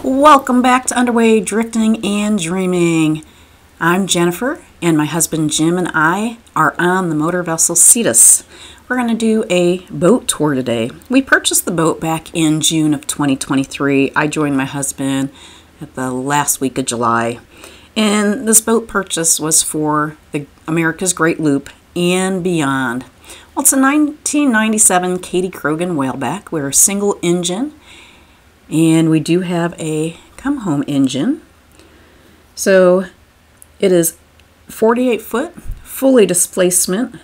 Welcome back to Underway Drifting and Dreaming. I'm Jennifer, and my husband Jim and I are on the motor vessel Cetus. We're going to do a boat tour today. We purchased the boat back in June of 2023. I joined my husband at the last week of July. And this boat purchase was for the America's Great Loop and beyond. Well, it's a 1997 Kadey-Krogen Whaleback. We're a single engine. And we do have a come-home engine. So it is 48 foot, fully displacement.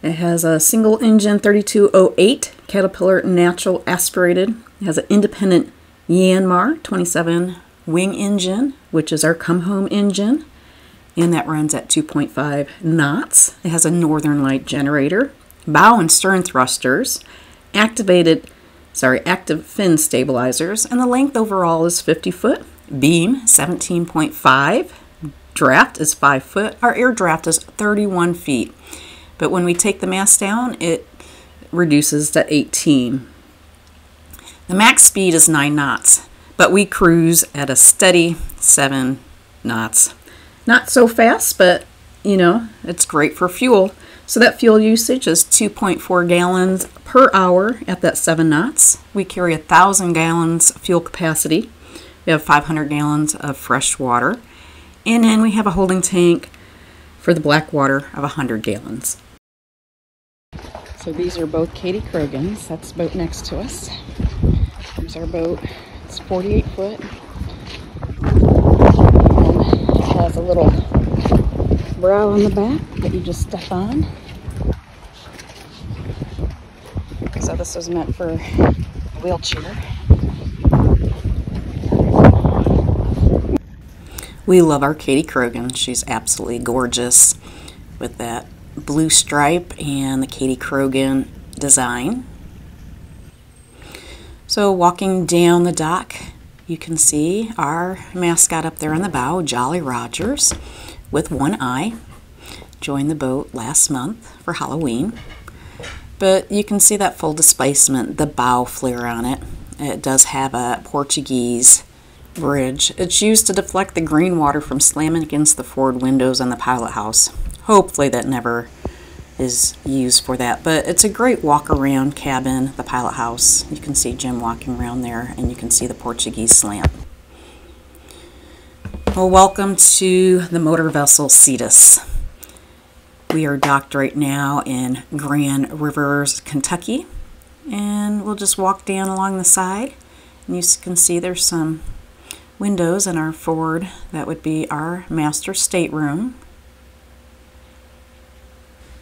It has a single engine 3208 Caterpillar natural aspirated. It has an independent Yanmar 27 wing engine, which is our come-home engine. And that runs at 2.5 knots. It has a Northern Light generator, bow and stern thrusters, active fin stabilizers, and the length overall is 50 foot. Beam 17.5. Draft is 5 foot. Our air draft is 31 feet. But when we take the mast down, it reduces to 18. The max speed is 9 knots, but we cruise at a steady 7 knots. Not so fast, but you know, it's great for fuel. So that fuel usage is 2.4 gallons per hour at that 7 knots. We carry 1,000 gallons fuel capacity. We have 500 gallons of fresh water. And then we have a holding tank for the black water of 100 gallons. So these are both Kadey-Krogens. That's the boat next to us. Here's our boat. It's 48 foot. And it has a little brow on the back that you just step on. So this was meant for a wheelchair. We love our Kadey-Krogen. She's absolutely gorgeous with that blue stripe and the Kadey-Krogen design. So walking down the dock, you can see our mascot up there on the bow, Jolly Rogers, with one eye. Joined the boat last month for Halloween. But you can see that full displacement, the bow flare on it. It does have a Portuguese bridge. It's used to deflect the green water from slamming against the forward windows on the pilot house. Hopefully that never is used for that. But it's a great walk around cabin, the pilot house. You can see Jim walking around there, and you can see the Portuguese slant. Well, welcome to the motor vessel Cetus. We are docked right now in Grand Rivers, Kentucky, and we'll just walk down along the side, and you can see there's some windows in our forward. That would be our master stateroom,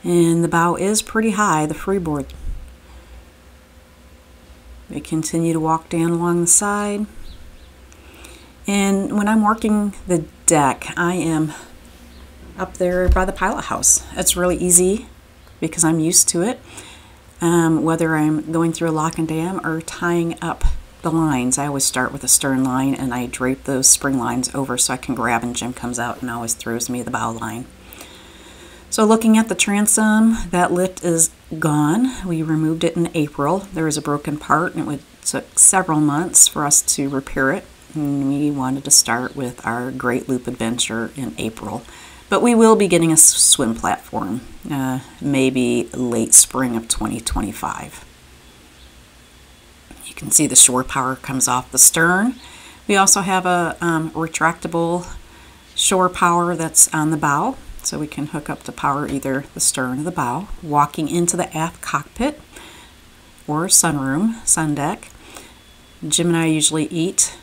and the bow is pretty high, the freeboard. We continue to walk down along the side. And when I'm working the deck, I am up there by the pilot house. It's really easy because I'm used to it. Whether I'm going through a lock and dam or tying up the lines, I always start with a stern line and I drape those spring lines over so I can grab, and Jim comes out and always throws me the bow line. So looking at the transom, that lift is gone. We removed it in April. There was a broken part and it took several months for us to repair it. And we wanted to start with our Great Loop adventure in April. But we will be getting a swim platform, maybe late spring of 2025. You can see the shore power comes off the stern. We also have a retractable shore power that's on the bow, so we can hook up to power either the stern or the bow. Walking into the aft cockpit or sunroom, sun deck. Jim and I usually eat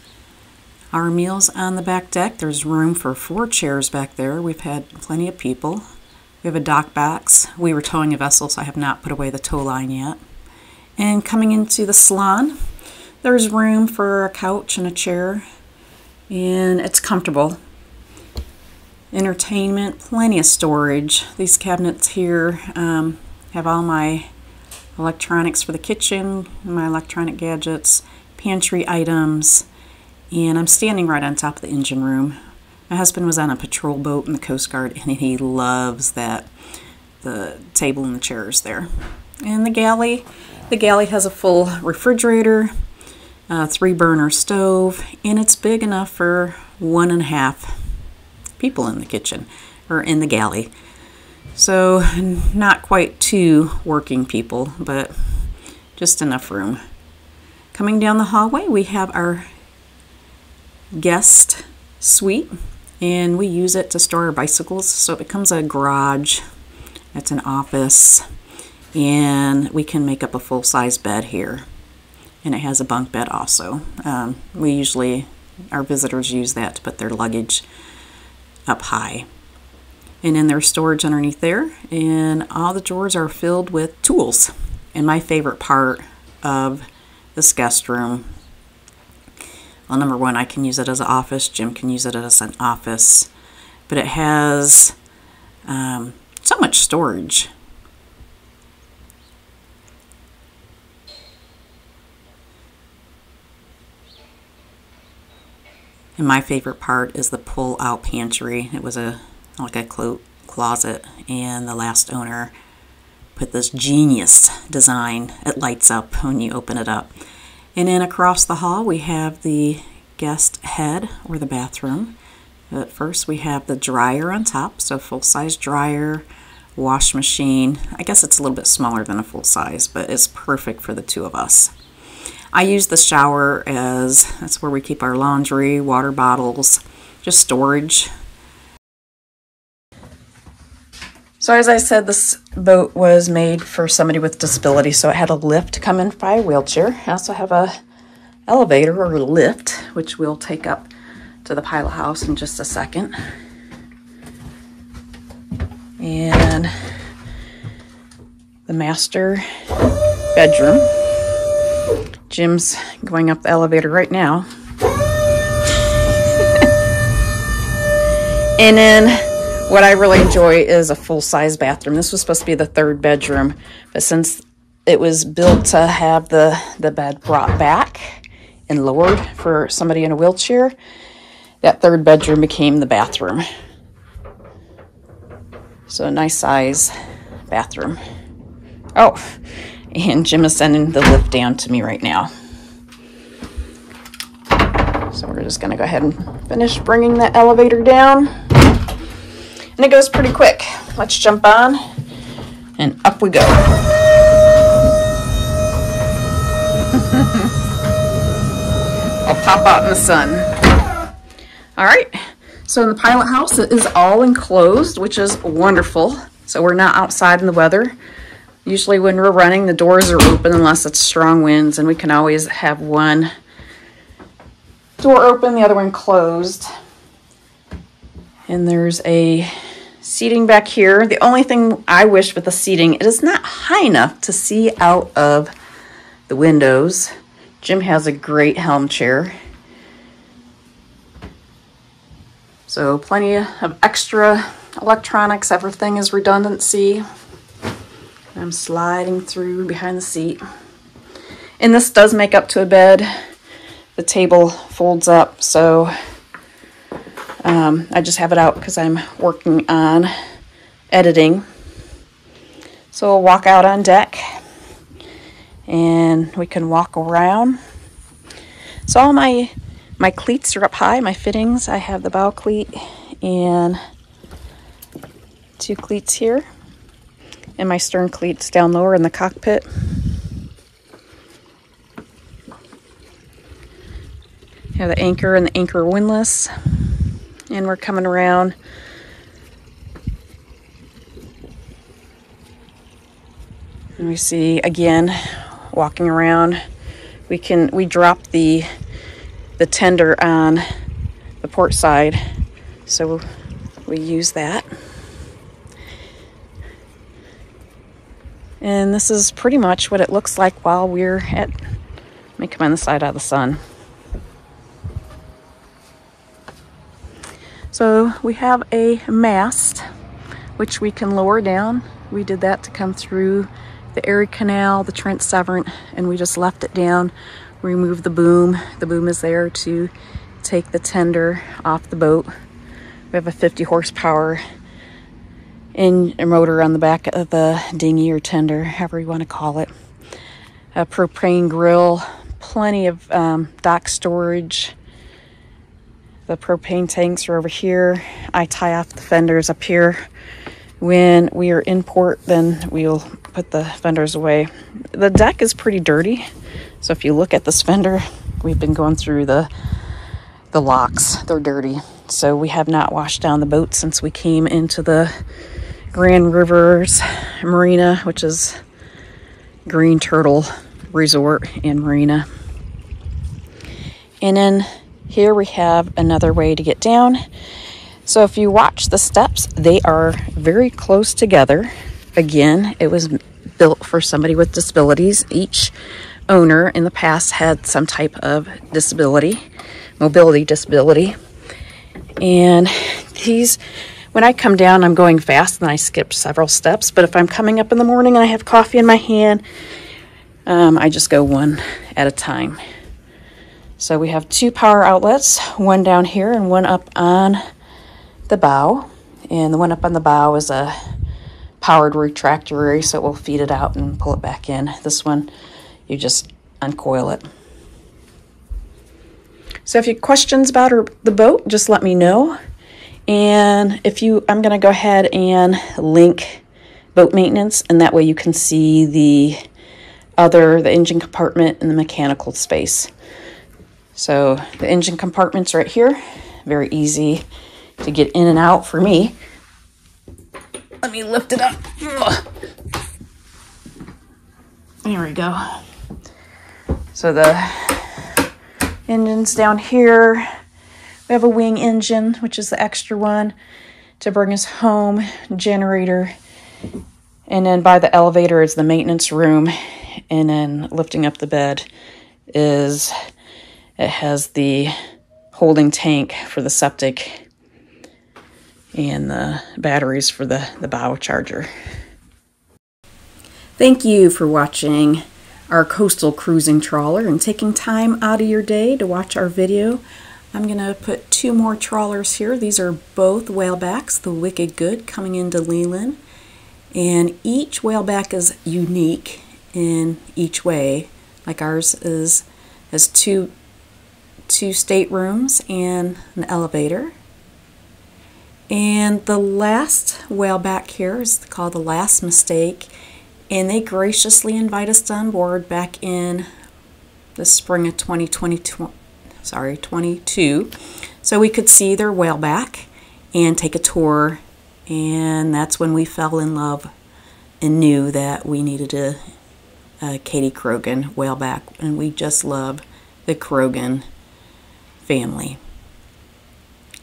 our meals on the back deck. There's room for 4 chairs back there. We've had plenty of people. We have a dock box. We were towing a vessel, so I have not put away the tow line yet. And coming into the salon, there's room for a couch and a chair, and it's comfortable. Entertainment, plenty of storage. These cabinets here have all my electronics for the kitchen, my electronic gadgets, pantry items, and I'm standing right on top of the engine room. My husband was on a patrol boat in the Coast Guard, and he loves that, the table and the chairs there. And the galley has a full refrigerator, 3-burner stove, and it's big enough for 1.5 people in the kitchen, or in the galley. So not quite 2 working people, but just enough room. Coming down the hallway, we have our guest suite, and we use it to store our bicycles. So it becomes a garage, it's an office, and we can make up a full-size bed here. And it has a bunk bed also. Our visitors use that to put their luggage up high. And then there's storage underneath there, and all the drawers are filled with tools. And my favorite part of this guest room, well, number one, I can use it as an office, Jim can use it as an office, but it has so much storage. And my favorite part is the pull-out pantry. It was like a closet, and the last owner put this genius design. It lights up when you open it up. And then across the hall we have the guest head, or the bathroom. But first we have the dryer on top, so full-size dryer, wash machine. I guess it's a little bit smaller than a full-size, but it's perfect for the 2 of us. I use the shower that's where we keep our laundry, water bottles, just storage. So as I said, this boat was made for somebody with disability, so it had a lift come in by a wheelchair. I also have a elevator, or a lift, which we'll take up to the pilot house in just a second. And the master bedroom. Jim's going up the elevator right now. And then what I really enjoy is a full-size bathroom. This was supposed to be the 3rd bedroom, but since it was built to have the bed brought back and lowered for somebody in a wheelchair, that 3rd bedroom became the bathroom. So a nice size bathroom. Oh, and Jim is sending the lift down to me right now. So we're just going to go ahead and finish bringing the elevator down. And it goes pretty quick. Let's jump on, and up we go. I'll pop out in the sun. All right, so in the pilot house, it is all enclosed, which is wonderful. So we're not outside in the weather. Usually when we're running, the doors are open unless it's strong winds, and we can always have one door open, the other one closed. And there's a seating back here. The only thing I wish with the seating, it is not high enough to see out of the windows. Jim has a great helm chair. So plenty of extra electronics, everything is redundancy. I'm sliding through behind the seat. And this does make up to a bed. The table folds up, so I just have it out because I'm working on editing. So we'll walk out on deck, and we can walk around. So all my cleats are up high, my fittings. I have the bow cleat and 2 cleats here, and my stern cleats down lower in the cockpit. Have the anchor and the anchor windlass, and we're coming around. And we see again, walking around, we drop the tender on the port side, so we use that. And this is pretty much what it looks like while we're at, let me come on the side out of the sun. So we have a mast, which we can lower down. We did that to come through the Erie Canal, the Trent Severn, and we just left it down. Remove the boom. The boom is there to take the tender off the boat. We have a 50 horsepower motor on the back of the dinghy or tender, however you want to call it. A propane grill, plenty of dock storage. The propane tanks are over here. I tie off the fenders up here. When we are in port, then we'll put the fenders away. The deck is pretty dirty, so if you look at this fender, we've been going through the locks. They're dirty, so we have not washed down the boat since we came into the Grand Rivers Marina, which is Green Turtle Resort and Marina. And then here we have another way to get down. So if you watch the steps, they are very close together. Again, it was built for somebody with disabilities. Each owner in the past had some type of disability, mobility disability. And these, when I come down, I'm going fast and I skip several steps. But if I'm coming up in the morning and I have coffee in my hand, I just go one at a time. So we have 2 power outlets, one down here and one up on the bow. And the one up on the bow is a powered retractor, so it will feed it out and pull it back in. This one, you just uncoil it. So if you have questions about the boat, just let me know. And I'm going to go ahead and link boat maintenance, and that way you can see the engine compartment and the mechanical space. So the engine compartment's right here. Very easy to get in and out for me. Let me lift it up. There we go. So the engine's down here. We have a wing engine, which is the extra one to bring us home, generator. And then by the elevator is the maintenance room. And then lifting up the bed it has the holding tank for the septic and the batteries for the bow charger. Thank you for watching our coastal cruising trawler and taking time out of your day to watch our video. I'm going to put 2 more trawlers here. These are both whalebacks, the Wicked Good, coming into Leland. And each whaleback is unique in each way. Like ours has two staterooms and an elevator. And the last whaleback here is called The Last Mistake, and they graciously invite us on board back in the spring of 2022, so we could see their whaleback and take a tour. And that's when we fell in love and knew that we needed a Kadey-Krogen Whaleback, and we just love the Krogen family.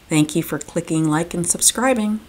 Thank you for clicking like and subscribing.